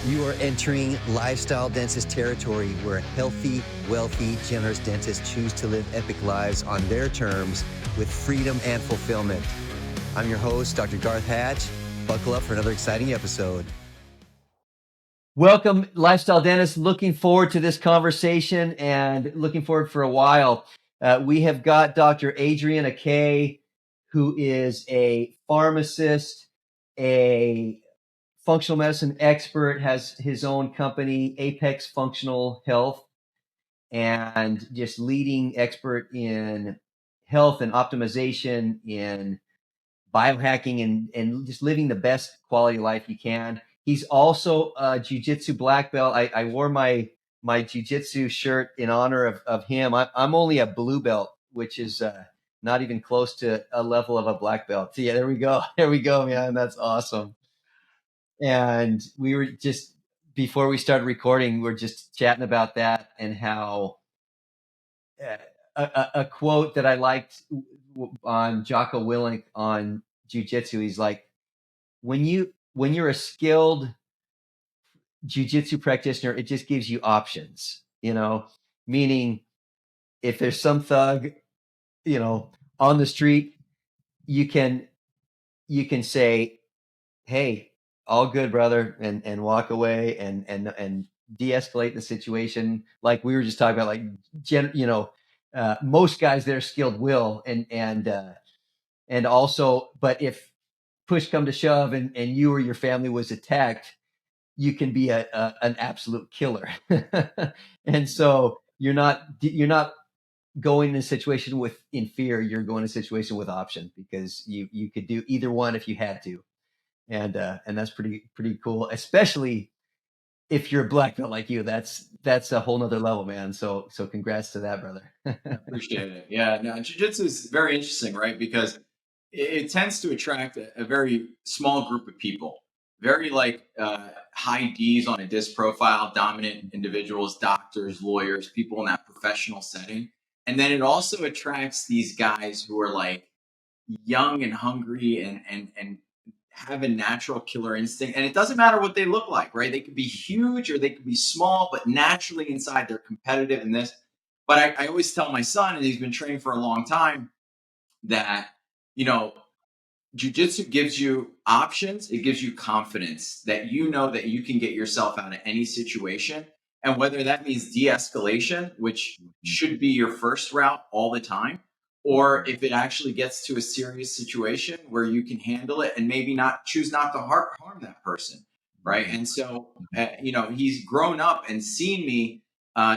You are entering Lifestyle Dentist territory, where healthy, wealthy, generous dentists choose to live epic lives on their terms with freedom and fulfillment. I'm your host, Dr. Garth Hatch. Buckle up for another exciting episode. Welcome, Lifestyle Dentists. Looking forward to this conversation and looking forward for a while. We have got Dr. Adrian Accay, who is a pharmacist, a functional medicine expert, has his own company, Apex Functional Health, and just leading expert in health and optimization, in biohacking, and just living the best quality life you can. He's also a jiu-jitsu black belt. I wore my jiu-jitsu shirt in honor of him. I'm only a blue belt, which is not even close to a level of a black belt. So yeah, there we go. There we go, man. That's awesome. And we were just, before we started recording, we're just chatting about that and how a quote that I liked on Jocko Willink on jiu-jitsu, he's like, when you're a skilled jiu-jitsu practitioner, it just gives you options, meaning if there's some thug, on the street, you can say, hey, all good, brother, and walk away and de-escalate the situation. Like we were just talking about, like, most guys that are skilled will, and also, but if push come to shove and you or your family was attacked, you can be an absolute killer. And so you're not going in a situation in fear. You're going in a situation with option, because you could do either one if you had to. And that's pretty cool, especially if you're a black belt like you. That's a whole nother level, man. So congrats to that, brother. Appreciate it. Yeah, no, jiu-jitsu is very interesting, right? Because it tends to attract a very small group of people, very high D's on a disc profile, dominant individuals, doctors, lawyers, people in that professional setting. And then it also attracts these guys who are like young and hungry and have a natural killer instinct. And it doesn't matter what they look like, right? They could be huge or they could be small, but naturally inside they're competitive in this. But I always tell my son, and he's been training for a long time, that, jiu-jitsu gives you options. It gives you confidence that you know that you can get yourself out of any situation. And whether that means de-escalation, which should be your first route all the time, or if it actually gets to a serious situation where you can handle it and maybe choose not to harm that person, right? And so, he's grown up and seen me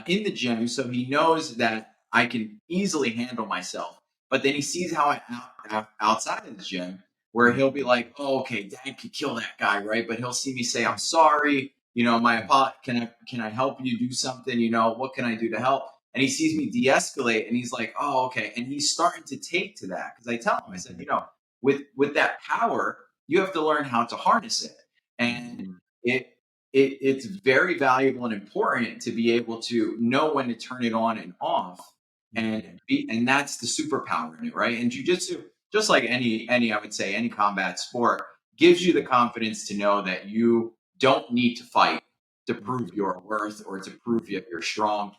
in the gym, so he knows that I can easily handle myself. But then he sees how I outside of the gym, where he'll be like, "Oh, okay, Dad could kill that guy, right?" But he'll see me say, "I'm sorry, my apology. Can I help you do something? What can I do to help?" And he sees me de-escalate, and he's like, "Oh, okay." And he's starting to take to that, because I tell him, I said, with that power, you have to learn how to harness it, and it's very valuable and important to be able to know when to turn it on and off, and that's the superpower in it, right? And jiu-jitsu, just like any I would say any combat sport, gives you the confidence to know that you don't need to fight to prove your worth or to prove you're strong,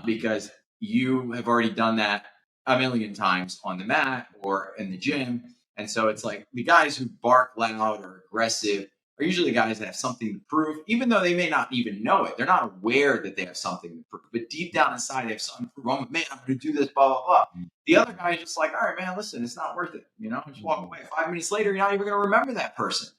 because you have already done that a million times on the mat or in the gym. And so it's like the guys who bark loud or aggressive are usually guys that have something to prove, even though they may not even know it. They're not aware that they have something to prove, but deep down inside, they have something to prove. Oh, man, I'm going to do this, blah, blah, blah. The other guy is just like, all right, man, listen, it's not worth it. Just walk away. 5 minutes later, you're not even going to remember that person.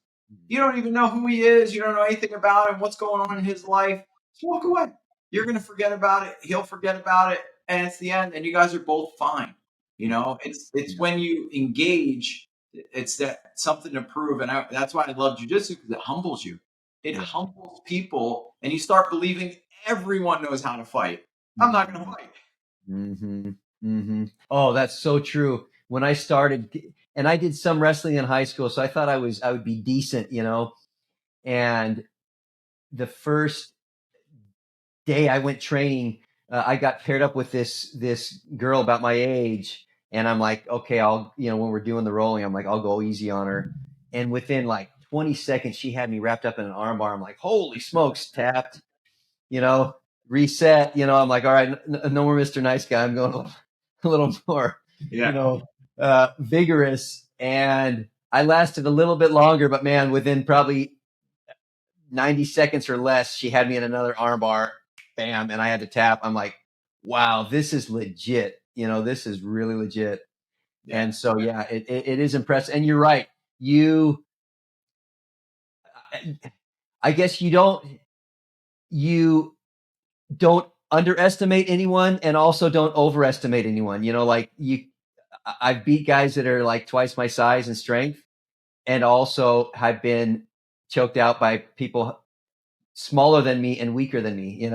You don't even know who he is. You don't know anything about him, what's going on in his life. Just walk away. You're going to forget about it. He'll forget about it. And it's the end. And you guys are both fine. It's when you engage, it's that something to prove. And that's why I love jiu-jitsu, because it humbles you. It humbles people. And you start believing everyone knows how to fight. I'm not going to fight. Mm-hmm. Mm-hmm. Oh, that's so true. When I started, and I did some wrestling in high school, so I thought I would be decent, and the first day I went training, I got paired up with this girl about my age, and I'm like, okay, I'll, when we're doing the rolling, I'm like, I'll go easy on her. And within like 20 seconds, she had me wrapped up in an armbar. I'm like, holy smokes, tapped, reset, I'm like, all right, no more Mr. Nice Guy. I'm going a little more, vigorous. And I lasted a little bit longer, but man, within probably 90 seconds or less, she had me in another armbar, bam, and I had to tap. I'm like, wow, this is legit. This is really legit. Yeah. And so, yeah, it is impressive. And you're right. I guess you don't underestimate anyone and also don't overestimate anyone. I've beat guys that are like twice my size and strength, and also have been choked out by people smaller than me and weaker than me,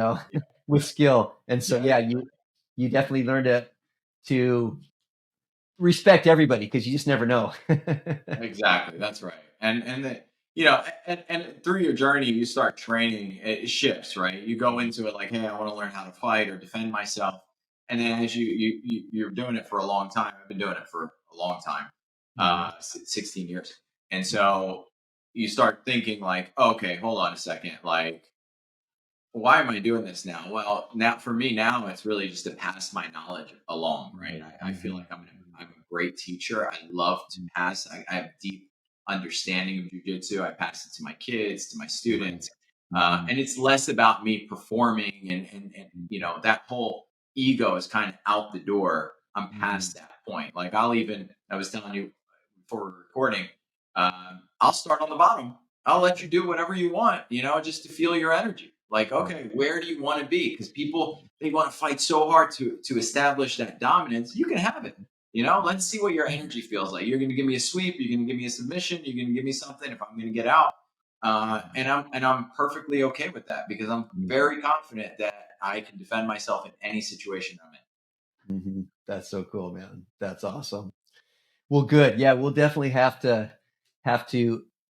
with skill. And so, you definitely learn to respect everybody, because you just never know. Exactly. That's right. And through your journey, you start training, it shifts, right? You go into it like, hey, I want to learn how to fight or defend myself. And then as you're doing it for a long time, I've been doing it for a long time, 16 years. And so you start thinking like, okay, hold on a second. Like, why am I doing this now? Well, now for me now, it's really just to pass my knowledge along, right? I feel like I'm a great teacher. I love to pass. I have deep understanding of jujitsu. I pass it to my kids, to my students, and it's less about me performing and that whole ego is kind of out the door. I'm past that point. Like I was telling you before recording, I'll start on the bottom. I'll let you do whatever you want, just to feel your energy. Like, okay, where do you want to be? Because people, they want to fight so hard to establish that dominance. You can have it. Let's see what your energy feels like. You're going to give me a sweep. You're going to give me a submission. You're going to give me something if I'm going to get out. And I'm perfectly okay with that, because I'm very confident that I can defend myself in any situation I'm in. That's so cool, man. That's awesome. Well, good. Yeah, we'll definitely have to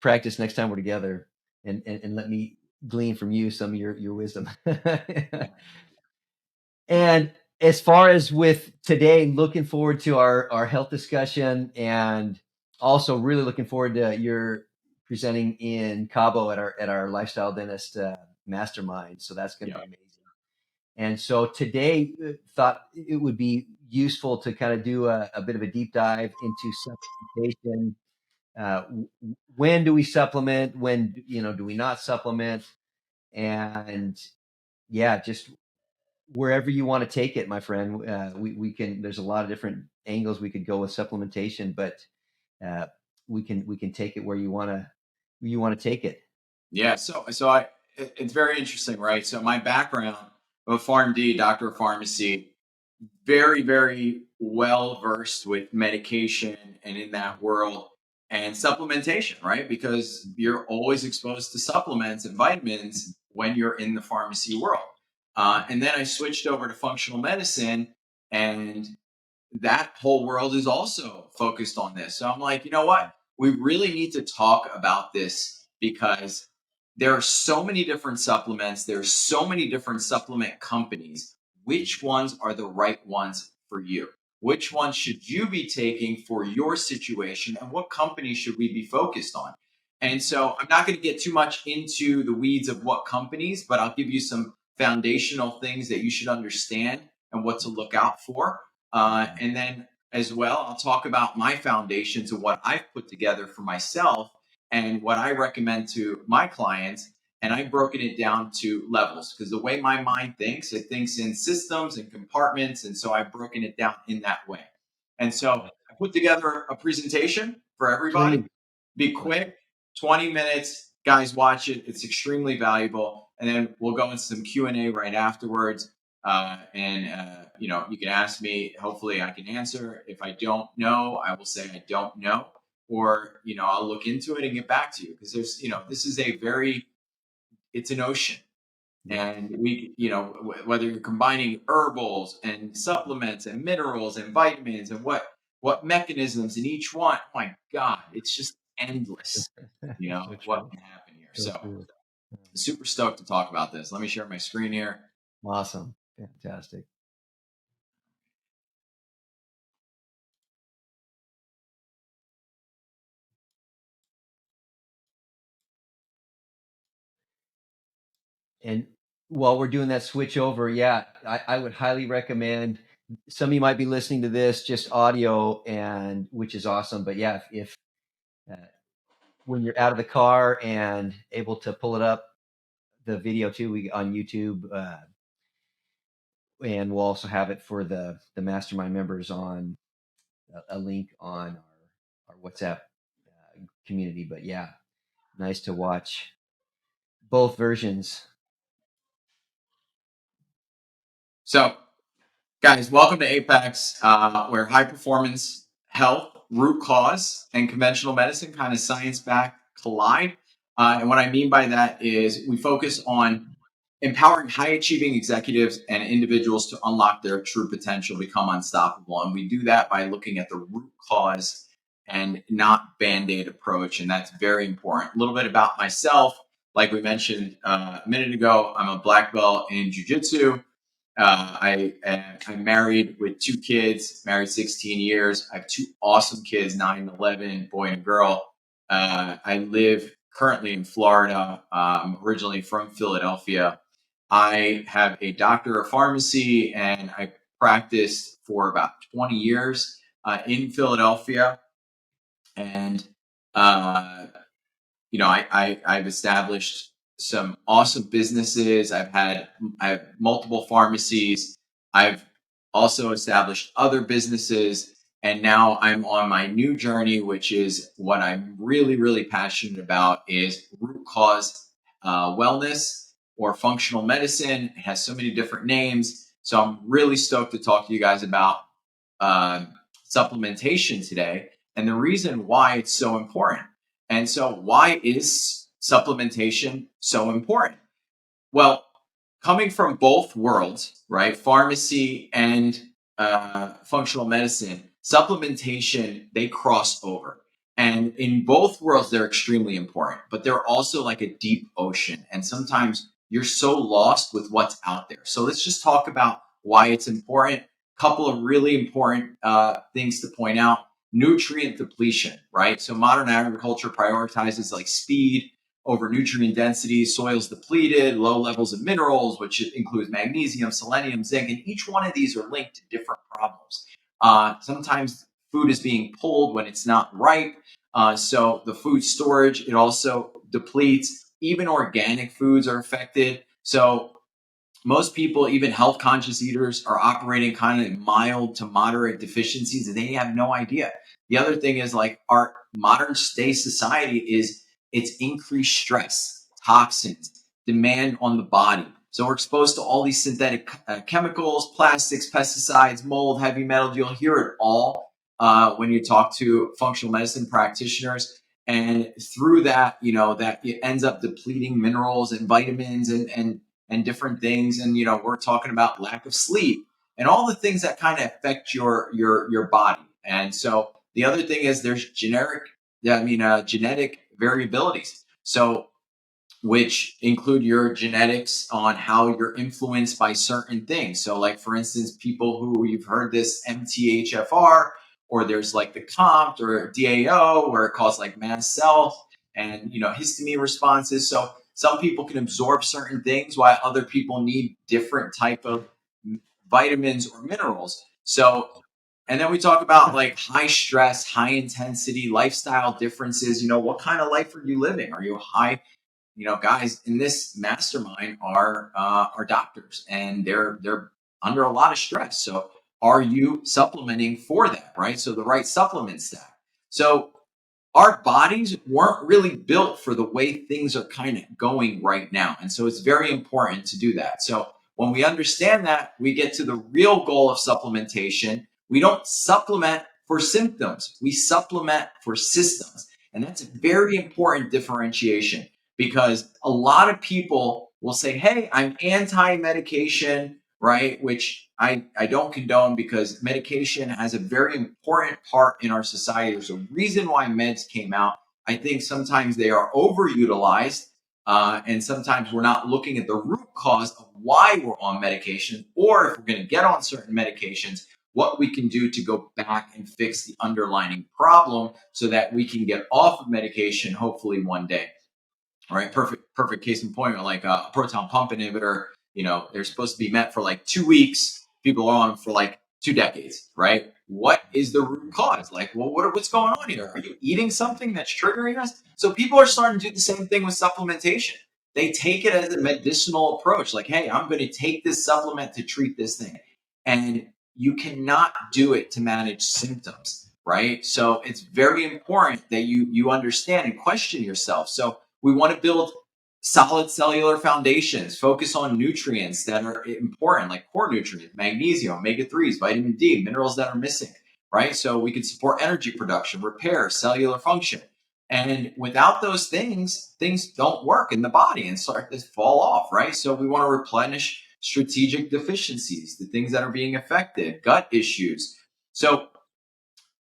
practice next time we're together, and let me glean from you some of your wisdom. And as far as with today, looking forward to our health discussion, and also really looking forward to your presenting in Cabo at our Lifestyle Dentist Mastermind. So that's going to be amazing. And so today, thought it would be useful to kind of do a bit of a deep dive into supplementation. When do we supplement? When do we not supplement? And just wherever you want to take it, my friend. We can. There's a lot of different angles we could go with supplementation, but we can take it where you want to take it. Yeah. It's very interesting, right? So my background, I'm a PharmD, doctor of pharmacy, very, very well versed with medication and in that world and supplementation, right? Because you're always exposed to supplements and vitamins when you're in the pharmacy world. And then I switched over to functional medicine, and that whole world is also focused on this. So I'm like, you know what? We really need to talk about this, because there are so many different supplements. There are so many different supplement companies. Which ones are the right ones for you? Which ones should you be taking for your situation? And what companies should we be focused on? And so I'm not going to get too much into the weeds of what companies, but I'll give you some foundational things that you should understand and what to look out for. And then as well, I'll talk about my foundations and what I've put together for myself and what I recommend to my clients. And I've broken it down to levels, because the way my mind thinks, it thinks in systems and compartments. And so I've broken it down in that way. And so I put together a presentation for everybody. Please. Be quick, 20 minutes. Guys, watch it. It's extremely valuable. And then we'll go into some Q&A right afterwards. You can ask me. Hopefully I can answer. If I don't know, I will say I don't know, or I'll look into it and get back to you, because there's this is it's an ocean, and whether you're combining herbals and supplements and minerals and vitamins and what mechanisms in each one. Oh my God, it's just endless. So What true. can happen here. So So true. super stoked to talk about this. Let me share my screen here. Awesome. Fantastic. And while we're doing that switch over, yeah, I would highly recommend. Some of you might be listening to this just audio, and which is awesome. But yeah, if when you're out of the car and able to pull it up, the video too, we on YouTube, and we'll also have it for the mastermind members on a link on our WhatsApp community. But yeah, nice to watch both versions. So, guys, welcome to Apex, where high performance health, root cause, and conventional medicine kind of science back collide. And what I mean by that is we focus on empowering high achieving executives and individuals to unlock their true potential, become unstoppable. And we do that by looking at the root cause and not band-aid approach. And that's very important. A little bit about myself. Like we mentioned a minute ago, I'm a black belt in jiu-jitsu. I'm married with 2 kids, married 16 years. I have 2 awesome kids, 9 and 11, boy and girl. I live currently in Florida. I'm originally from Philadelphia. I have a doctor of pharmacy, and I practiced for about 20 years in Philadelphia. And I've established some awesome businesses. I have multiple pharmacies. I've also established other businesses. And now I'm on my new journey, which is what I'm really, really passionate about is root cause wellness or functional medicine. It has so many different names. So I'm really stoked to talk to you guys about supplementation today and the reason why it's so important. And so why is supplementation so important? Well, coming from both worlds, right, pharmacy and functional medicine, supplementation, they cross over. And in both worlds, they're extremely important, but they're also like a deep ocean. And sometimes you're so lost with what's out there. So let's just talk about why it's important. Couple of really important things to point out. Nutrient depletion, right? So modern agriculture prioritizes like speed over nutrient density, soils depleted, low levels of minerals, which includes magnesium, selenium, zinc, and each one of these are linked to different problems. Sometimes food is being pulled when it's not ripe. So the food storage, it also depletes. Even organic foods are affected. So most people, even health conscious eaters, are operating kind of mild to moderate deficiencies and they have no idea. The other thing is like our modern day society is it's increased stress, toxins, demand on the body. So we're exposed to all these synthetic chemicals, plastics, pesticides, mold, heavy metals. You'll hear it all when you talk to functional medicine practitioners. And through that, that it ends up depleting minerals and vitamins and different things. And, we're talking about lack of sleep and all the things that kind of affect your body. And so the other thing is there's genetic variabilities. So which include your genetics on how you're influenced by certain things. So like, for instance, people who you've heard this MTHFR, or there's like the COMT or DAO where it calls like mast cell and, histamine responses. So some people can absorb certain things while other people need different type of vitamins or minerals. So, and then we talk about like high stress, high intensity lifestyle differences. What kind of life are you living? Are you high? Guys in this mastermind are doctors and they're under a lot of stress. So are you supplementing for that, right? So the right supplement stack. So our bodies weren't really built for the way things are kind of going right now. And so it's very important to do that. So when we understand that, we get to the real goal of supplementation. We don't supplement for symptoms. We supplement for systems. And that's a very important differentiation because a lot of people will say, hey, I'm anti-medication, right? Which I don't condone because medication has a very important part in our society. There's a reason why meds came out. I think sometimes they are overutilized and sometimes we're not looking at the root cause of why we're on medication, or if we're going to get on certain medications, what we can do to go back and fix the underlying problem so that we can get off of medication hopefully one day. All right, perfect case in point. Like a proton pump inhibitor, they're supposed to be meant for like 2 weeks. People are on them for like 2 decades, right? What is the root cause? Like, well, what's going on here? Are you eating something that's triggering us? So people are starting to do the same thing with supplementation. They take it as a medicinal approach. Like, hey, I'm going to take this supplement to treat this thing, and you cannot do it to manage symptoms, right? So it's very important that you understand and question yourself. So we want to build solid cellular foundations, focus on nutrients that are important, like core nutrients, magnesium, omega-3s, vitamin D, minerals that are missing, right? So we can support energy production, repair, cellular function. And without those things don't work in the body and start to fall off, right? So we want to replenish strategic deficiencies, the things that are being affected, gut issues. So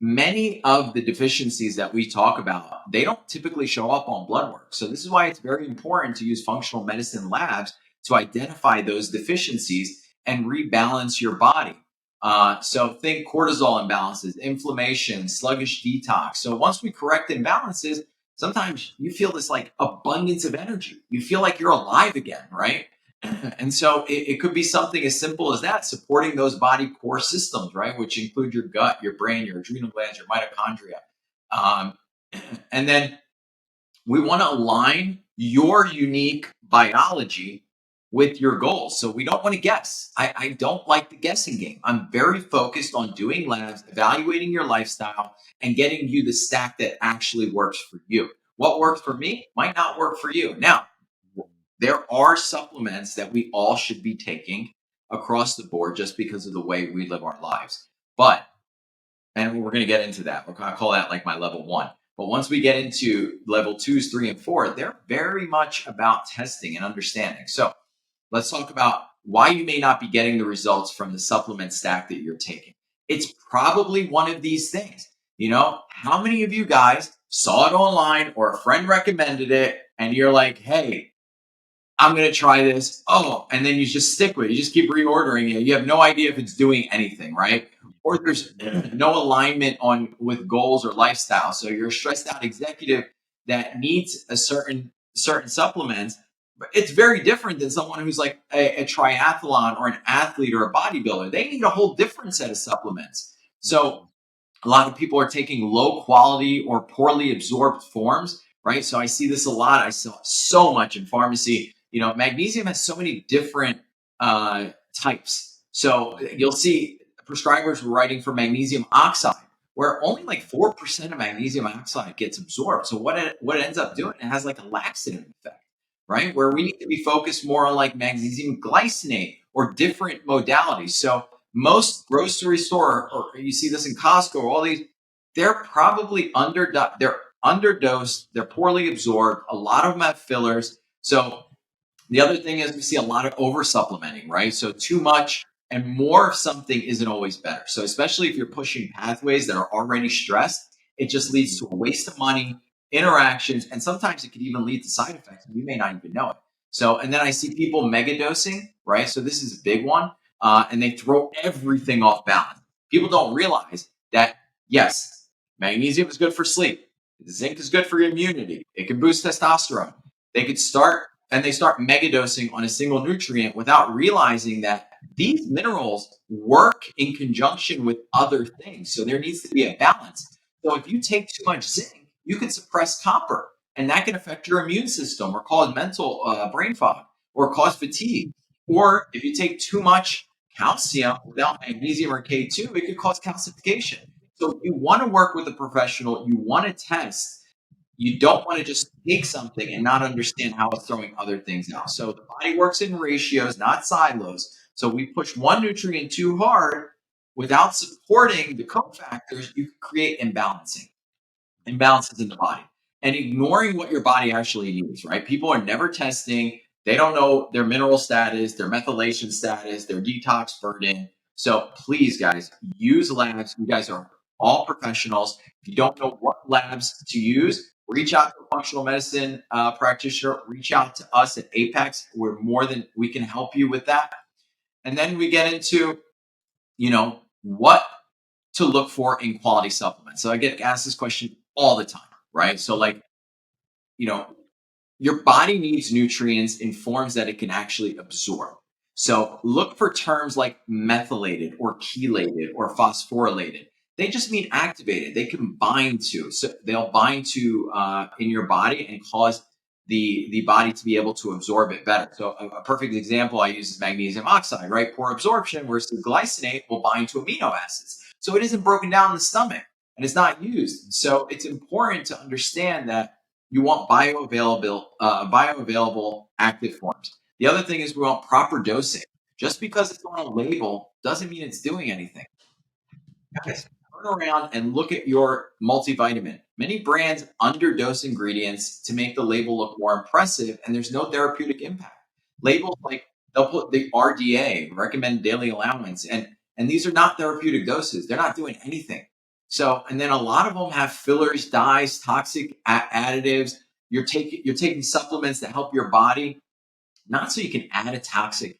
many of the deficiencies that we talk about, they don't typically show up on blood work. So this is why it's very important to use functional medicine labs to identify those deficiencies and rebalance your body. So think cortisol imbalances, inflammation, sluggish detox. So once we correct imbalances, sometimes you feel this like abundance of energy. You feel like you're alive again, right? And so it could be something as simple as that, supporting those body core systems, right? Which include your gut, your brain, your adrenal glands, your mitochondria. Um, and then we want to align your unique biology with your goals. So we don't want to guess. I don't like the guessing game. I'm very focused on doing labs, evaluating your lifestyle, and getting you the stack that actually works for you. What works for me might not work for you. Now, there are supplements that we all should be taking across the board just because of the way we live our lives. But, and we're going to get into that. We're going to call that like my level 1. But once we get into level 2s, 3, and 4, they're very much about testing and understanding. So let's talk about why you may not be getting the results from the supplement stack that you're taking. It's probably one of these things. How many of you guys saw it online or a friend recommended it and you're like, hey, I'm going to try this. Oh, and then you just stick with it. You just keep reordering it. You have no idea if it's doing anything, right? Or there's no alignment with goals or lifestyle. So you're a stressed out executive that needs a certain supplements. But it's very different than someone who's like a triathlon or an athlete or a bodybuilder. They need a whole different set of supplements. So a lot of people are taking low quality or poorly absorbed forms, right? So I see this a lot. I saw so much in pharmacy. Magnesium has so many different types. So you'll see prescribers writing for magnesium oxide, where only like 4% of magnesium oxide gets absorbed. So what it ends up doing, it has like a laxative effect, right? Where we need to be focused more on like magnesium glycinate or different modalities. So most grocery store, or you see this in Costco, all these, they're probably they're underdosed, they're poorly absorbed. A lot of them have fillers. So the other thing is we see a lot of over supplementing, right? So too much and more of something isn't always better. So especially if you're pushing pathways that are already stressed, it just leads to a waste of money, interactions, and sometimes it could even lead to side effects. And you may not even know it. So, and then I see people mega dosing, right? So this is a big one. And they throw everything off balance. People don't realize that, yes, magnesium is good for sleep. Zinc is good for your immunity. It can boost testosterone. They start megadosing on a single nutrient without realizing that these minerals work in conjunction with other things. So there needs to be a balance. So if you take too much zinc, you can suppress copper, and that can affect your immune system or cause mental brain fog or cause fatigue. Or if you take too much calcium without magnesium or K2, it could cause calcification. So you want to work with a professional, you want to test. You don't want to just take something and not understand how it's throwing other things out. So the body works in ratios, not silos. So we push one nutrient too hard without supporting the cofactors, you can create imbalances in the body and ignoring what your body actually needs, right? People are never testing. They don't know their mineral status, their methylation status, their detox burden. So please, guys, use labs. You guys are all professionals. If you don't know what labs to use, reach out to a functional medicine practitioner. Reach out to us at Apex. We can help you with that. And then we get into, what to look for in quality supplements. So I get asked this question all the time, right? So like, you know, your body needs nutrients in forms that it can actually absorb. So look for terms like methylated or chelated or phosphorylated. They just mean activated. They can bind to. So they'll bind to in your body and cause the body to be able to absorb it better. So a perfect example I use is magnesium oxide, right? Poor absorption, whereas the glycinate will bind to amino acids. So it isn't broken down in the stomach and it's not used. So it's important to understand that you want bioavailable active forms. The other thing is we want proper dosing. Just because it's on a label doesn't mean it's doing anything. Guys, turn around and look at your multivitamin. Many brands underdose ingredients to make the label look more impressive, and there's no therapeutic impact. Labels like they'll put the RDA, recommend daily allowance, and these are not therapeutic doses. They're not doing anything. So, and then a lot of them have fillers, dyes, toxic additives. You're taking supplements that help your body, not so you can add a toxic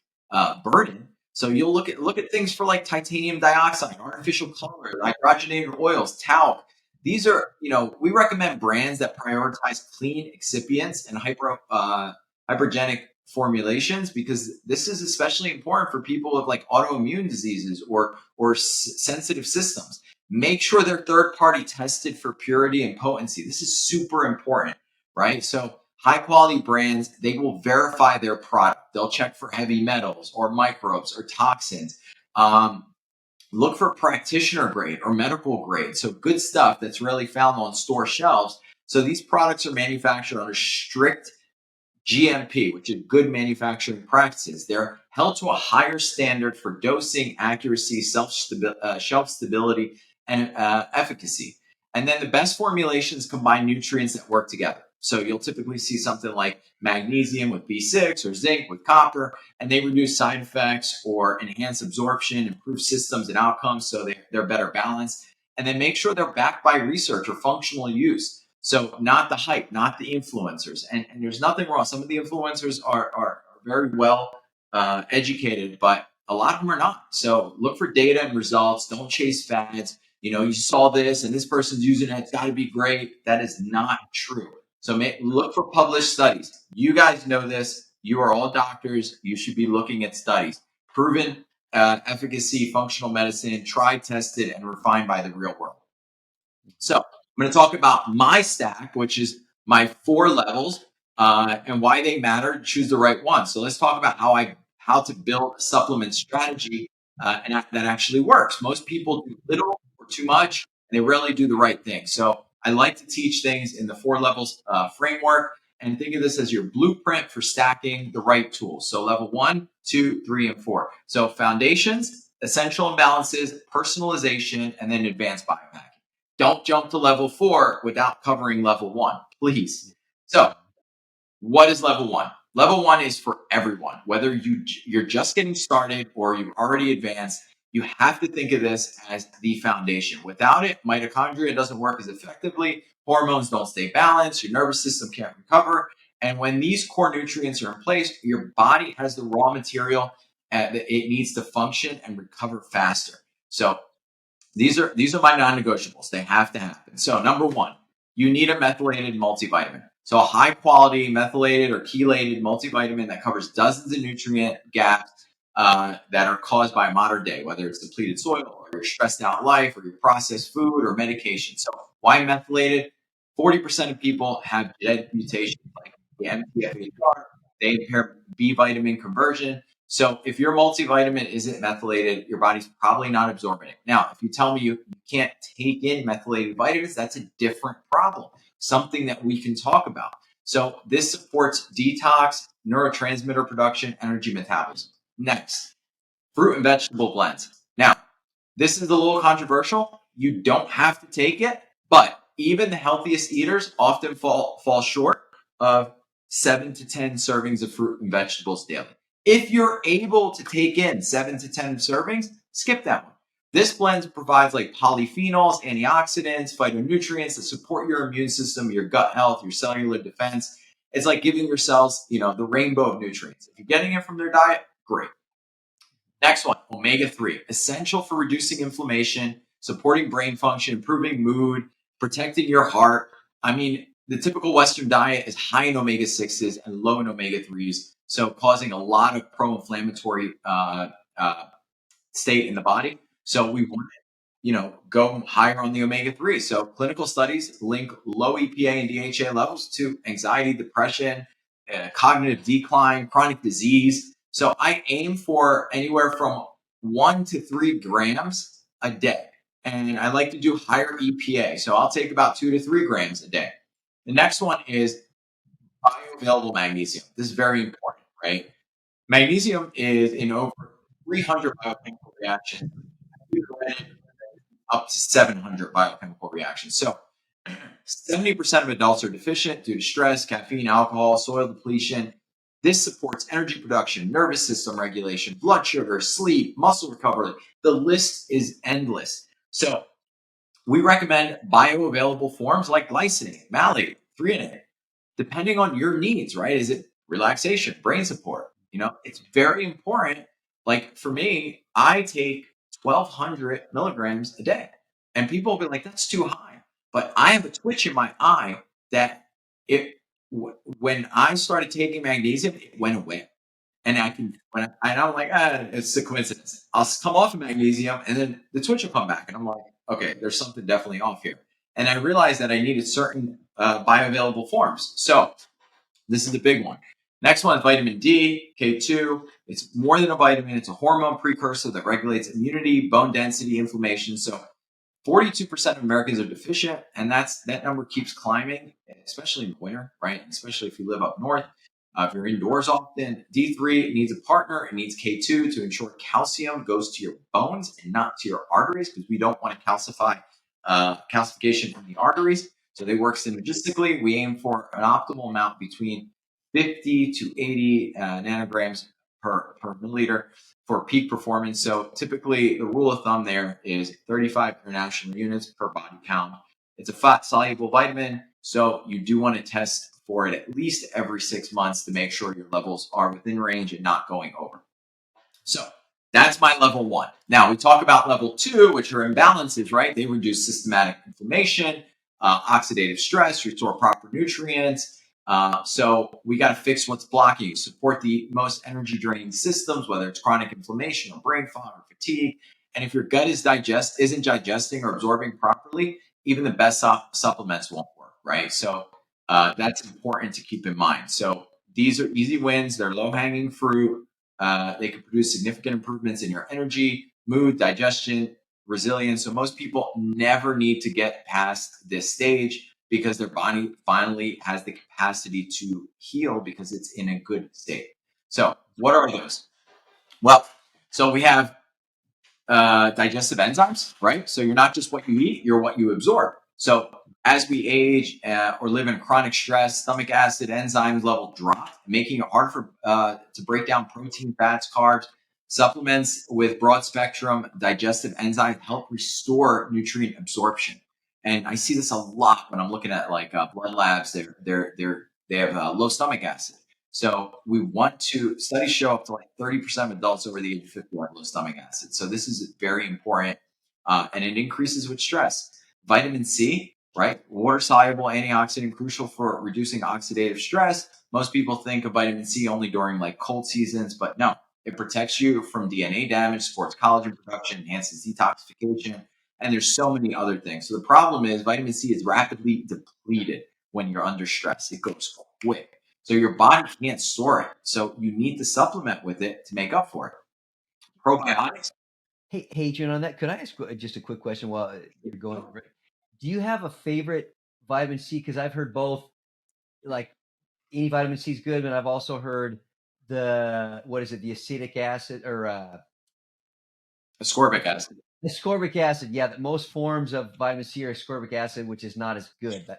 burden. So you'll look at things for like titanium dioxide, artificial color, hydrogenated oils, talc. These are, we recommend brands that prioritize clean excipients and hypergenic formulations, because this is especially important for people with like autoimmune diseases or sensitive systems. Make sure they're third party tested for purity and potency. This is super important, right? So high quality brands, they will verify their product. They'll check for heavy metals or microbes or toxins. Look for practitioner grade or medical grade. So good stuff that's really found on store shelves. So these products are manufactured under strict GMP, which is good manufacturing practices. They're held to a higher standard for dosing, accuracy, shelf stability, and efficacy. And then the best formulations combine nutrients that work together. So you'll typically see something like magnesium with B6 or zinc with copper, and they reduce side effects or enhance absorption, improve systems and outcomes, so they're better balanced. And then make sure they're backed by research or functional use. So not the hype, not the influencers. And there's nothing wrong. Some of the influencers are very well educated, but a lot of them are not. So look for data and results. Don't chase fads. You saw this and this person's using it. It's got to be great. That is not true. So look for published studies. You guys know this. You are all doctors. You should be looking at studies. Proven efficacy, functional medicine, tried, tested, and refined by the real world. So I'm going to talk about my stack, which is my 4 levels, and why they matter. Choose the right one. So let's talk about how to build a supplement strategy and that actually works. Most people do little or too much, and they rarely do the right thing. So I like to teach things in the 4 levels framework, and think of this as your blueprint for stacking the right tools. So level 1, 2, 3, and 4. So foundations, essential imbalances, personalization, and then advanced biohacking. Don't jump to level 4 without covering level 1, please. So what is level 1? Level 1 is for everyone. Whether you're just getting started or you've already advanced, you have to think of this as the foundation. Without it, mitochondria doesn't work as effectively, hormones don't stay balanced, your nervous system can't recover. And when these core nutrients are in place, your body has the raw material that it needs to function and recover faster. So these are my non-negotiables. They have to happen. So number 1, you need a methylated multivitamin. So a high quality methylated or chelated multivitamin that covers dozens of nutrient gaps that are caused by modern day, whether it's depleted soil or your stressed out life or your processed food or medication. So why methylated? 40% of people have genetic mutations like the MTHFR. They impair B vitamin conversion. So if your multivitamin isn't methylated, your body's probably not absorbing it. Now, if you tell me you can't take in methylated vitamins, that's a different problem, something that we can talk about. So this supports detox, neurotransmitter production, energy metabolism. Next, fruit and vegetable blends. Now, this is a little controversial. You don't have to take it, but even the healthiest eaters often fall short of 7 to 10 servings of fruit and vegetables daily. If you're able to take in 7 to 10 servings, skip that one. This blend provides like polyphenols, antioxidants, phytonutrients that support your immune system, your gut health, your cellular defense. It's like giving your cells, the rainbow of nutrients. If you're getting it from their diet, great. Next one, omega-3, essential for reducing inflammation, supporting brain function, improving mood, protecting your heart. I mean, the typical Western diet is high in omega-6s and low in omega-3s, so causing a lot of pro-inflammatory state in the body. So we want to, go higher on the omega-3. So clinical studies link low EPA and DHA levels to anxiety, depression, cognitive decline, chronic disease. So I aim for anywhere from 1 to 3 grams a day. And I like to do higher EPA. So I'll take about 2 to 3 grams a day. The next one is bioavailable magnesium. This is very important, right? Magnesium is in over 300 biochemical reactions, up to 700 biochemical reactions. So 70% of adults are deficient due to stress, caffeine, alcohol, soil depletion. This supports energy production, nervous system regulation, blood sugar, sleep, muscle recovery. The list is endless. So we recommend bioavailable forms like glycinate, malate, threonate, depending on your needs, right? Is it relaxation, brain support? It's very important. Like for me, I take 1,200 milligrams a day. And people will be like, that's too high. But I have a twitch in my eye that when I started taking magnesium, it went away. And I'm like, it's a coincidence. I'll come off of magnesium and then the twitch will come back. And I'm like, okay, there's something definitely off here. And I realized that I needed certain bioavailable forms. So this is the big one. Next one is vitamin D, K2. It's more than a vitamin. It's a hormone precursor that regulates immunity, bone density, inflammation. So 42% of Americans are deficient, and that number keeps climbing, especially in the winter, right? Especially if you live up north. If you're indoors often, D3 needs a partner. It needs K2 to ensure calcium goes to your bones and not to your arteries, because we don't want to calcification in the arteries. So they work synergistically. We aim for an optimal amount between 50 to 80 nanograms per milliliter for peak performance. So typically the rule of thumb there is 35 international units per body count. It's a fat soluble vitamin, so you do want to test for it at least every 6 months to make sure your levels are within range and not going over. So that's my level 1. Now we talk about level 2, which are imbalances, right? They reduce systematic inflammation, oxidative stress, restore proper nutrients. So we got to fix what's blocking you, support the most energy draining systems, whether it's chronic inflammation or brain fog or fatigue. And if your gut isn't digesting or absorbing properly, even the best supplements won't work, right? So that's important to keep in mind. So these are easy wins. They're low hanging fruit. They can produce significant improvements in your energy, mood, digestion, resilience. So most people never need to get past this stage because their body finally has the capacity to heal because it's in a good state. So what are those? Well, so we have digestive enzymes, right? So you're not just what you eat, you're what you absorb. So as we age or live in chronic stress, stomach acid enzymes level drop, making it hard for to break down protein, fats, carbs. Supplements with broad spectrum digestive enzymes help restore nutrient absorption. And I see this a lot when I'm looking at like blood labs. They have low stomach acid. So we want to, studies show up to like 30% of adults over the age of 50 have low stomach acid. So this is very important, and it increases with stress. Vitamin C, right? Water soluble antioxidant, crucial for reducing oxidative stress. Most people think of vitamin C only during like cold seasons, but no, it protects you from DNA damage, supports collagen production, enhances detoxification, and there's so many other things. So the problem is vitamin C is rapidly depleted when you're under stress. It goes quick. So your body can't store it. So you need to supplement with it to make up for it. Probiotics. Hey, Adrian, on that, could I ask just a quick question while you're going over it? Do you have a favorite vitamin C? Because I've heard both, like any vitamin C is good, but I've also heard the acetic acid or Ascorbic acid. ascorbic acid. Yeah, that most forms of vitamin C are ascorbic acid, which is not as good. But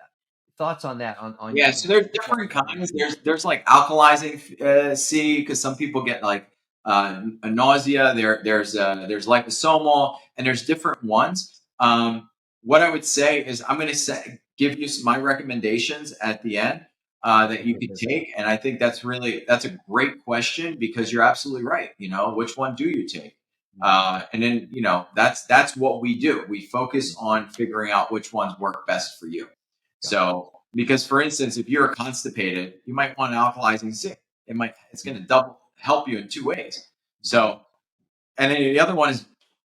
thoughts on that? On Yeah, so there's different kinds. There's like alkalizing C, because some people get like a nausea. There's liposomal, and there's different ones. What I would say is I'm going to give you my recommendations at the end that you can take, and I think that's a great question, because you're absolutely right. Which one do you take? And then that's what we do. We focus on figuring out which ones work best for you. So Because, for instance, if you're constipated, you might want an alkalizing zinc. It's going to help you in two ways. So, and then the other one is,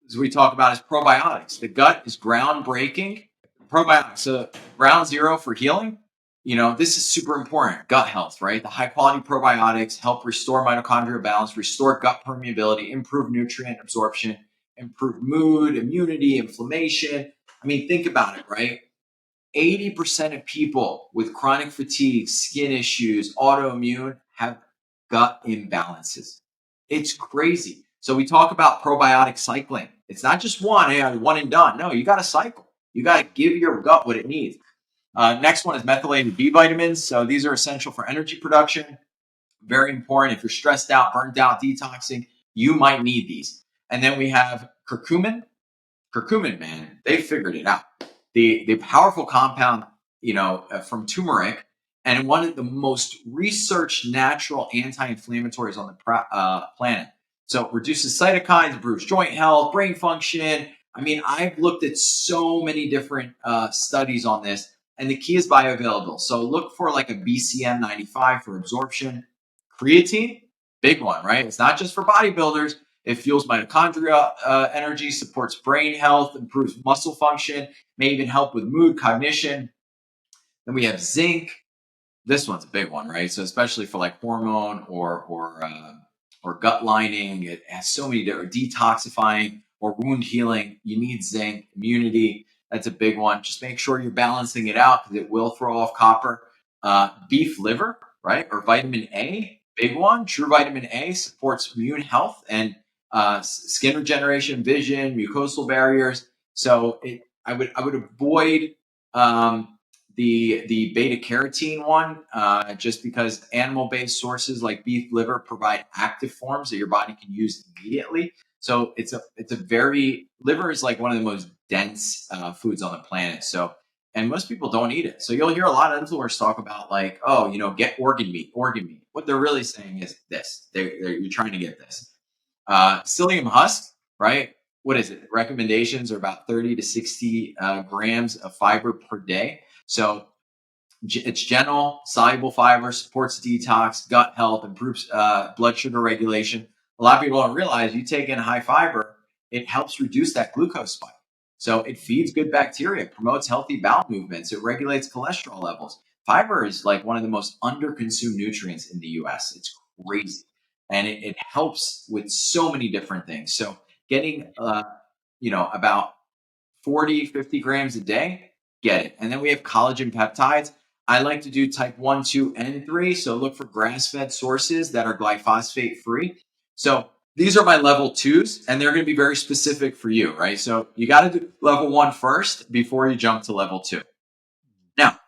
as we talk about, is probiotics. The gut is groundbreaking. Probiotics, so ground zero for healing. This is super important. Gut health, right? The high quality probiotics help restore mitochondrial balance, restore gut permeability, improve nutrient absorption, improve mood, immunity, inflammation. I mean, think about it, right? 80% of people with chronic fatigue, skin issues, autoimmune have gut imbalances. It's crazy. So we talk about probiotic cycling. It's not just one and done. No, you got to cycle. You got to give your gut what it needs. Next one is methylated B vitamins. So these are essential for energy production. Very important. If you're stressed out, burnt out, detoxing, you might need these. And then we have curcumin. Curcumin, man, they figured it out. The powerful compound, from turmeric, and one of the most researched natural anti-inflammatories on the planet. So it reduces cytokines, improves joint health, brain function. I mean, I've looked at so many different studies on this, and the key is bioavailable. So look for like a BCM 95 for absorption. Creatine, big one, right? It's not just for bodybuilders. It fuels mitochondria energy, supports brain health, improves muscle function, may even help with mood, cognition. Then we have zinc. This one's a big one, right? So especially for like hormone or gut lining, it has so many different detoxifying or wound healing. You need zinc. Immunity, that's a big one. Just make sure you're balancing it out because it will throw off copper. Beef liver, right? Or vitamin A, big one. True vitamin A supports immune health and skin regeneration, vision, mucosal barriers. So I would avoid the beta carotene one, just because animal-based sources like beef liver provide active forms that your body can use immediately. So it's a very, liver is like one of the most dense foods on the planet. So, and most people don't eat it. So you'll hear a lot of influencers talk about like, oh, get organ meat. What they're really saying is this: you're trying to get this. Psyllium husk, right? What is it? Recommendations are about 30 to 60 grams of fiber per day. So it's gentle, soluble fiber, supports detox, gut health, improves blood sugar regulation. A lot of people don't realize you take in high fiber, it helps reduce that glucose spike. So it feeds good bacteria, promotes healthy bowel movements, it regulates cholesterol levels. Fiber is like one of the most under-consumed nutrients in the US. It's crazy. And it helps with so many different things. So getting, about 40, 50 grams a day, get it. And then we have collagen peptides. I like to do type 1, 2, and 3. So look for grass-fed sources that are glyphosate free. So these are my level 2s, and they're going to be very specific for you, right? So you got to do level 1 first before you jump to level 2. Now,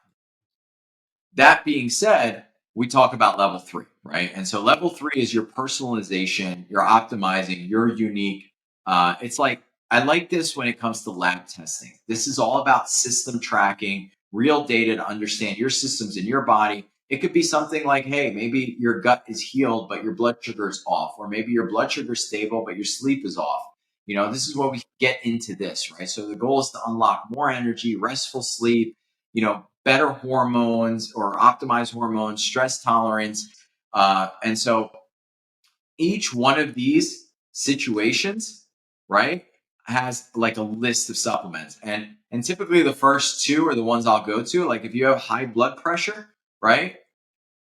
that being said, we talk about level 3, right? And so level 3 is your personalization, your optimizing, your unique. It's like, I like this when it comes to lab testing. This is all about system tracking, real data to understand your systems in your body. It could be something like, hey, maybe your gut is healed, but your blood sugar is off, or maybe your blood sugar is stable, but your sleep is off. This is where we get into this, right? So the goal is to unlock more energy, restful sleep, better hormones or optimize hormones, stress tolerance. And so each one of these situations, right, has like a list of supplements. And typically the first two are the ones I'll go to. Like if you have high blood pressure, right,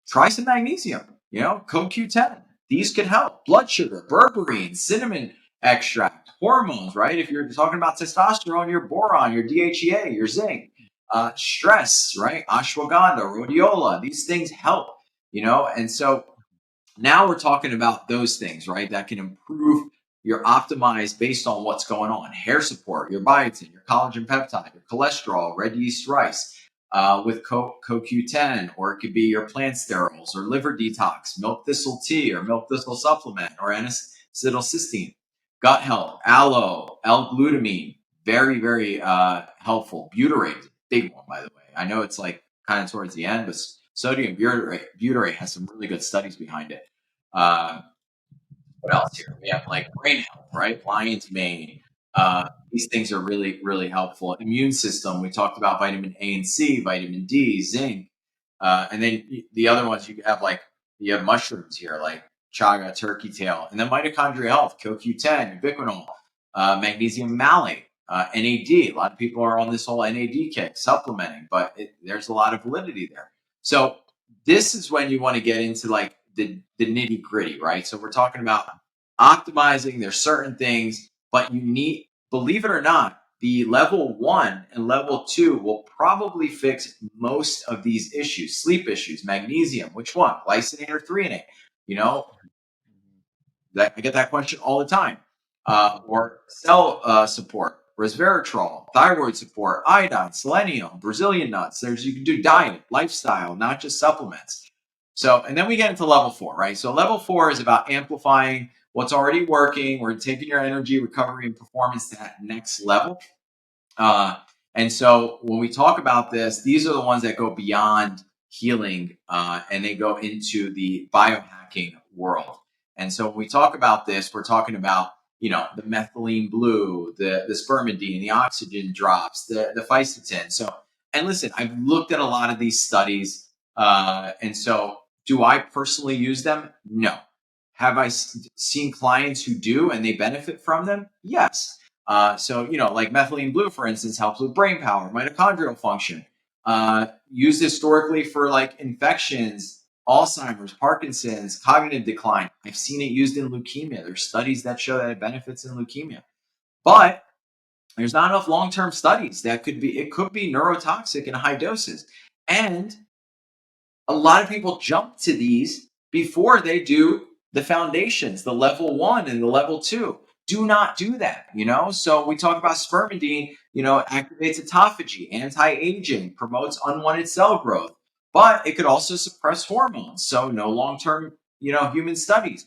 try some magnesium, CoQ10. These can help. Blood sugar, berberine, cinnamon extract, hormones, right? If you're talking about testosterone, your boron, your DHEA, your zinc, stress, right? Ashwagandha, rhodiola, these things help, and so now we're talking about those things, right? That can improve your optimized based on what's going on. Hair support, your biotin, your collagen peptide, your cholesterol, red yeast rice with CoQ10, or it could be your plant sterols or liver detox, milk thistle tea or milk thistle supplement or N-acetylcysteine. Gut health, aloe, L-glutamine, very, very helpful. Butyrate, big one, by the way. I know it's like kind of towards the end, but sodium butyrate has some really good studies behind it. What else here? We have like brain health, right? Lion's mane, These things are really, really helpful. Immune system, we talked about vitamin A and C, vitamin D, zinc. And then the other ones you have, like, you have mushrooms here, like chaga, turkey tail, and then mitochondrial health, CoQ10, ubiquinol, magnesium malate, NAD. A lot of people are on this whole NAD kick, supplementing, but there's a lot of validity there. So this is when you want to get into like the nitty gritty, right? So we're talking about optimizing. There's certain things, but you need, believe it or not, the level 1 and level 2 will probably fix most of these issues. Sleep issues, magnesium, which one? Glycinate or threonate? You know, I get that question all the time. Or cell support, resveratrol, thyroid support, iodine, selenium, Brazilian nuts. You can do diet, lifestyle, not just supplements. So, and then we get into level 4, right? So level 4 is about amplifying what's already working. We're taking your energy, recovery, and performance to that next level. And so when we talk about this, these are the ones that go beyond healing, and they go into the biohacking world. And so when we talk about this, we're talking about, the methylene blue, the spermidine, the oxygen drops, the fisetin. So, and listen, I've looked at a lot of these studies. And so do I personally use them? No. Have I seen clients who do and they benefit from them? Yes. So, like methylene blue, for instance, helps with brain power, mitochondrial function. Used historically for like infections, Alzheimer's, Parkinson's, cognitive decline. I've seen it used in leukemia. There's studies that show that it benefits in leukemia. But there's not enough long-term studies it could be neurotoxic in high doses. And a lot of people jump to these before they do the foundations, the level 1 and the level 2. Do not do that, So we talk about spermidine, activates autophagy, anti-aging, promotes unwanted cell growth, but it could also suppress hormones. So no long-term, human studies.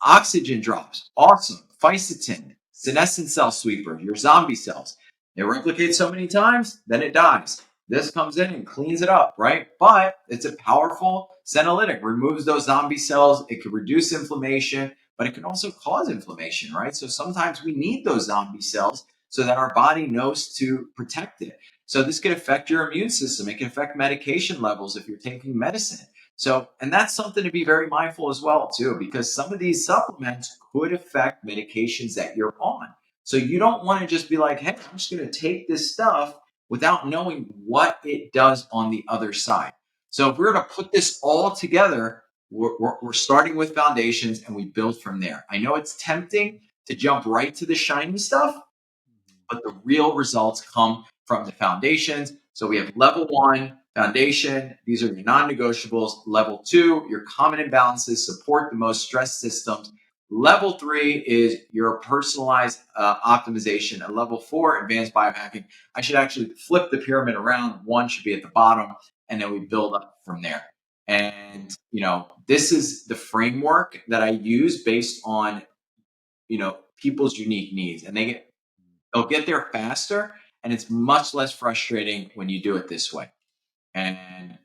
Oxygen drops, awesome. Fisetin, senescent cell sweeper, your zombie cells. It replicates so many times, then it dies. This comes in and cleans it up, right? But it's a powerful senolytic, removes those zombie cells. It can reduce inflammation, but it can also cause inflammation, right? So sometimes we need those zombie cells so that our body knows to protect it. So this can affect your immune system. It can affect medication levels if you're taking medicine. So, and that's something to be very mindful as well, too, because some of these supplements could affect medications that you're on. So you don't want to just be like, hey, I'm just going to take this stuff without knowing what it does on the other side. So if we're going to put this all together, we're starting with foundations and we build from there. I know it's tempting to jump right to the shiny stuff, but the real results come from the foundations. So we have level 1, foundation. These are your non-negotiables. Level 2, your common imbalances, support the most stressed systems. Level 3 is your personalized optimization. And level 4, advanced biohacking. I should actually flip the pyramid around. 1 should be at the bottom, and then we build up from there. And, this is the framework that I use based on, people's unique needs. And they'll get there faster, and it's much less frustrating when you do it this way. And,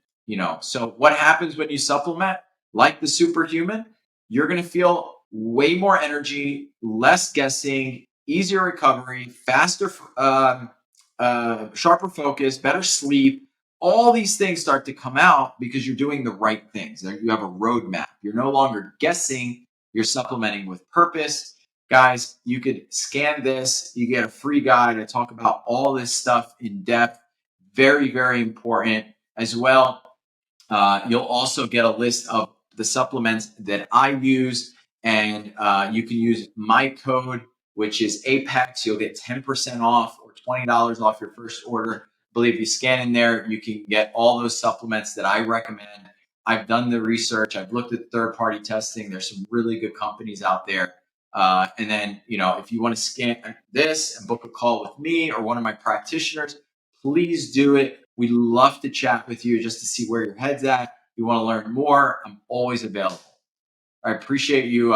so what happens when you supplement like the superhuman? You're going to feel way more energy, less guessing, easier recovery, faster, sharper focus, better sleep. All these things start to come out because you're doing the right things. You have a roadmap. You're no longer guessing. You're supplementing with purpose. Guys, you could scan this. You get a free guide. I talk about all this stuff in depth. Very, very important as well. You'll also get a list of the supplements that I use, and you can use my code, which is APEX. You'll get 10% off or $20 off your first order. I believe if you scan in there, you can get all those supplements that I recommend. I've done the research. I've looked at third-party testing. There's some really good companies out there. And then, if you want to scan this and book a call with me or one of my practitioners, please do it. We'd love to chat with you just to see where your head's at. If you want to learn more, I'm always available. I appreciate you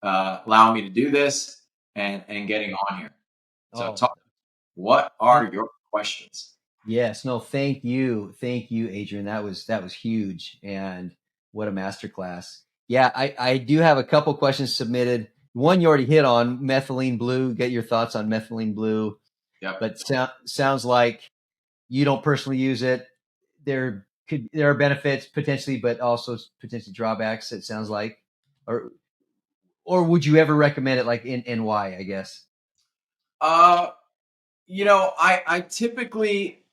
allowing me to do this and getting on here. So what are your questions? Yes, no, thank you, Adrian. That was huge, and what a masterclass. Yeah, I do have a couple questions submitted. one you already hit on, methylene blue. Get your thoughts on methylene blue. Yep. But sounds like you don't personally use it. There are benefits potentially, but also potentially drawbacks. It sounds like, or would you ever recommend it? Like in why? I guess. I typically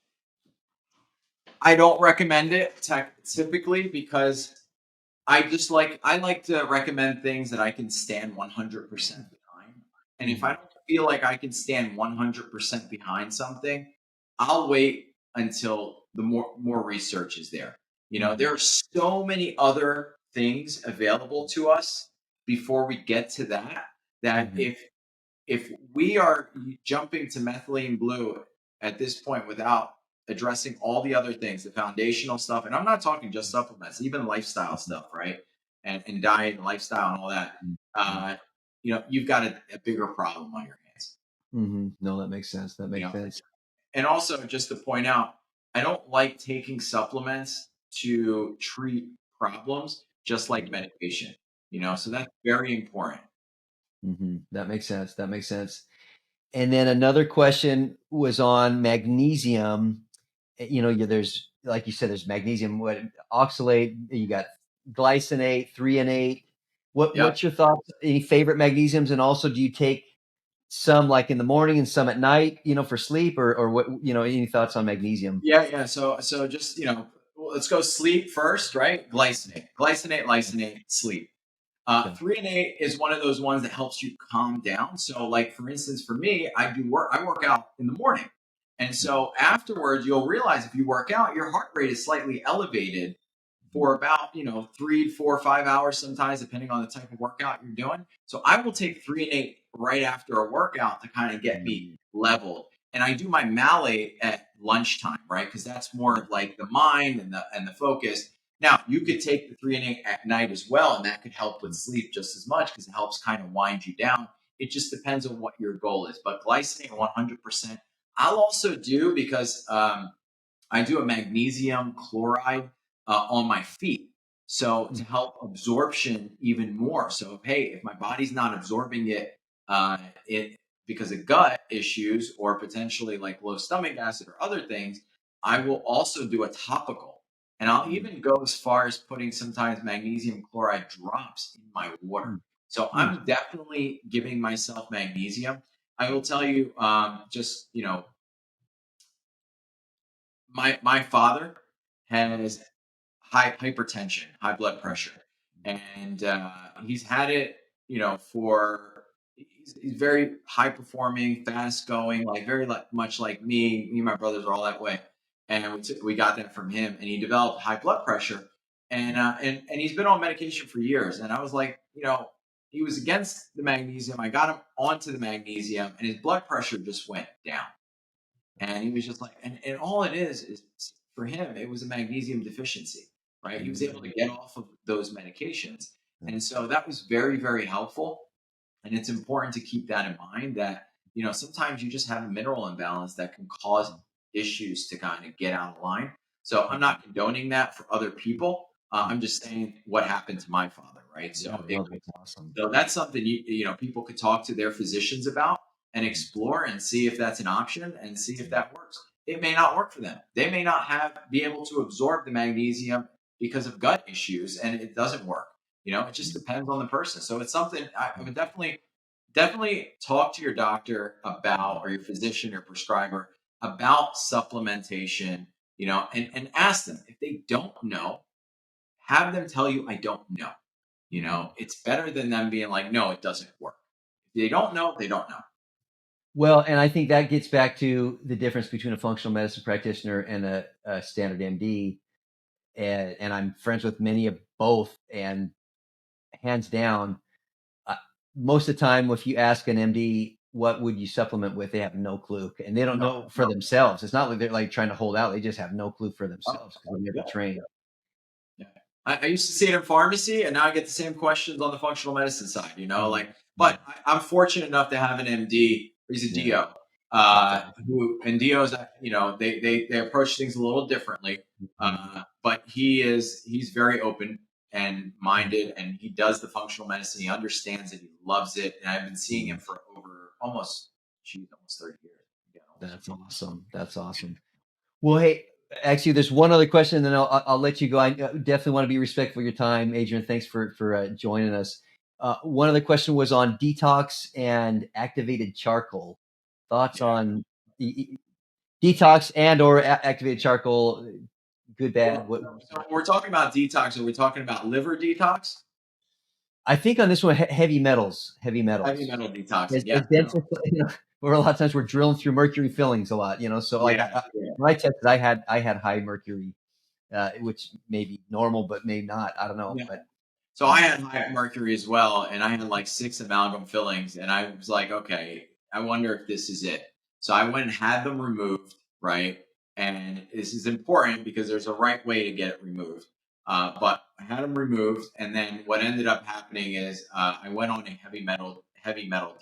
I don't recommend it typically because I like to recommend things that I can stand 100% behind. And if I don't feel like I can stand 100% behind something, I'll wait until the more research is there. There are so many other things available to us before we get to that if we are jumping to methylene blue at this point without addressing all the other things, the foundational stuff, and I'm not talking just supplements, even lifestyle stuff, right? And diet and lifestyle and all that, you've got a bigger problem on your hands. No, that makes sense. That You makes know, sense. and also just to point out, I don't like taking supplements to treat problems just like medication. So that's very important. That makes sense. That makes sense. And then another question was on magnesium. There's, like you said, there's magnesium, what oxalate, you got glycinate, threonate. Yep. What's your thoughts? Any favorite magnesiums? And also, do you take some like in the morning and some at night, for sleep, or what, any thoughts on magnesium? Yeah. So just let's go sleep first, right? Glycinate, sleep. Okay. Threonate is one of those ones that helps you calm down. So, like for instance, for me, I work out in the morning, and so afterwards, you'll realize if you work out, your heart rate is slightly elevated for about 3, 4, 5 hours sometimes, depending on the type of workout you're doing. So I will take threonate right after a workout to kind of get me leveled. And I do my malate at lunchtime, right? Because that's more of like the mind and the focus. Now you could take the threonate at night as well, and that could help with sleep just as much because it helps kind of wind you down. It just depends on what your goal is. But glycinate 100%. I'll also do because I do a magnesium chloride on my feet. So to help absorption even more. So if my body's not absorbing uh, it because of gut issues or potentially like low stomach acid or other things, I will also do a topical. And I'll even go as far as putting sometimes magnesium chloride drops in my water. So I'm definitely giving myself magnesium. I will tell you, just my father has hypertension, high blood pressure, and he's had it, for he's very high performing, fast going, like very much like me. Me and my brothers are all that way, and we got that from him, and he developed high blood pressure, and he's been on medication for years. And I was like, he was against the magnesium. I got him onto the magnesium, and his blood pressure just went down. And he was just like, and all it is for him, it was a magnesium deficiency, right? He was able to get off of those medications. And so that was very, very helpful. And it's important to keep that in mind that, sometimes you just have a mineral imbalance that can cause issues to kind of get out of line. So I'm not condoning that for other people. I'm just saying what happened to my father, right? Yeah, no, that's awesome. So that's something people could talk to their physicians about and explore and see if that's an option and see if that works. It may not work for them. They may not be able to absorb the magnesium because of gut issues, and it doesn't work. It just depends on the person. So it's something I would definitely talk to your doctor about, or your physician or prescriber about supplementation. And ask them if they don't know. Have them tell you, "I don't know." It's better than them being like, "No, it doesn't work." If they don't know, they don't know. Well, and I think that gets back to the difference between a functional medicine practitioner and a standard MD. And I'm friends with many of both. And hands down, uh, most of the time, if you ask an MD, what would you supplement with, they have no clue, and they don't No. know for themselves. It's not like they're like trying to hold out. They just have no clue for themselves because they're Yeah. never trained. Yeah. I used to see it in pharmacy, and now I get the same questions on the functional medicine side. But I'm fortunate enough to have an MD. He's a DO. And DOs, they approach things a little differently. But he's very open. and minded, and he does the functional medicine. He understands it. He loves it. And I've been seeing him for over almost 30 years. Yeah, That's awesome. That's awesome. Well, hey, actually, there's one other question, and then I'll let you go. I definitely want to be respectful of your time, Adrian. Thanks for joining us. One other question was on detox and activated charcoal. Thoughts on detox and or activated charcoal? Good, bad. What? So we're talking about detox. Are we talking about liver detox? I think on this one, heavy metals. Heavy metals. Heavy metal detoxing. As Yeah. dentists, where a lot of times we're drilling through mercury fillings a lot. So like when I tested, I had high mercury, which may be normal, but may not. I don't know. Yeah. But so I had high mercury as well, and I had like 6 amalgam fillings, and I was like, okay, I wonder if this is it. So I went and had them removed, right? And this is important because there's a right way to get it removed. But I had them removed, and then what ended up happening is I went on a heavy metal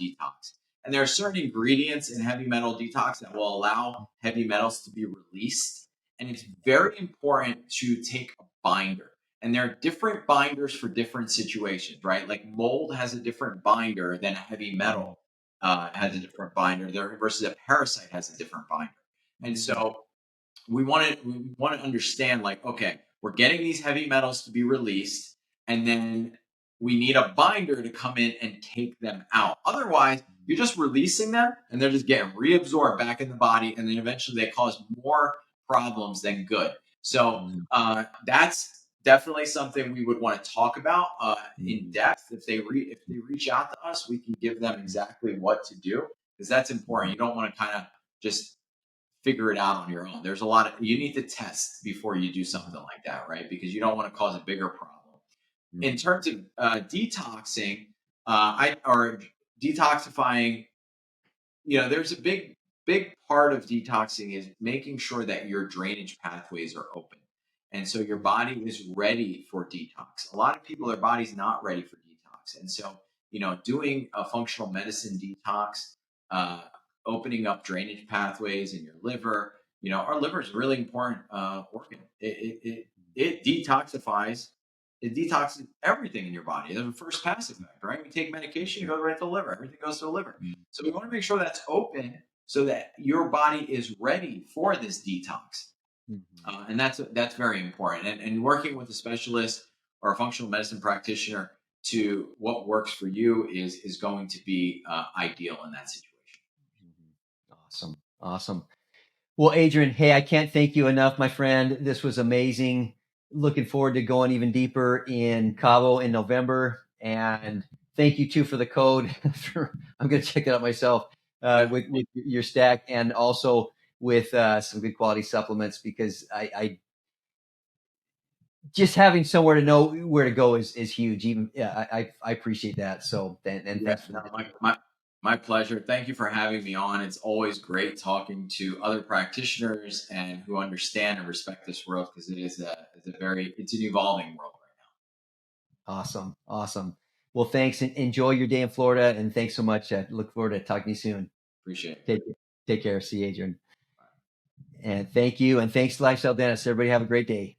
detox. And there are certain ingredients in heavy metal detox that will allow heavy metals to be released. And it's very important to take a binder. And there are different binders for different situations, right? Like mold has a different binder than a heavy metal has a different binder there versus a parasite has a different binder. And so we want to understand, like, okay, we're getting these heavy metals to be released, and then we need a binder to come in and take them out. Otherwise, you're just releasing them and they're just getting reabsorbed back in the body, and then eventually they cause more problems than good. So that's definitely something we would want to talk about in depth. If they reach out to us, we can give them exactly what to do, because that's important. You don't want to kind of just figure it out on your own. There's a lot of, you need to test before you do something like that, right? Because you don't want to cause a bigger problem. In terms of detoxing, or detoxifying, there's a big part of detoxing is making sure that your drainage pathways are open. And so your body is ready for detox. A lot of people, their body's not ready for detox. And so, doing a functional medicine detox, opening up drainage pathways in your liver. Our liver is a really important organ. It detoxifies. It detoxes everything in your body. It's a first pass effect, right? We take medication, it goes right to the liver. Everything goes to the liver. So we want to make sure that's open so that your body is ready for this detox. And that's very important. And working with a specialist or a functional medicine practitioner to what works for you is going to be ideal in that situation. Awesome. Well, Adrian, hey, I can't thank you enough, my friend. This was amazing. Looking forward to going even deeper in Cabo in November. And thank you too for the code. I'm going to check it out myself with your stack, and also with some good quality supplements, because I just having somewhere to know where to go is huge. Even I appreciate that. So thanks for that. My pleasure. Thank you for having me on. It's always great talking to other practitioners and who understand and respect this world, because it's an evolving world right now. Awesome. Well, thanks, and enjoy your day in Florida, and thanks so much. I look forward to talking to you soon. Appreciate it. Take care. See you, Adrian. And thank you. And thanks to Lifestyle Dentist. Everybody have a great day.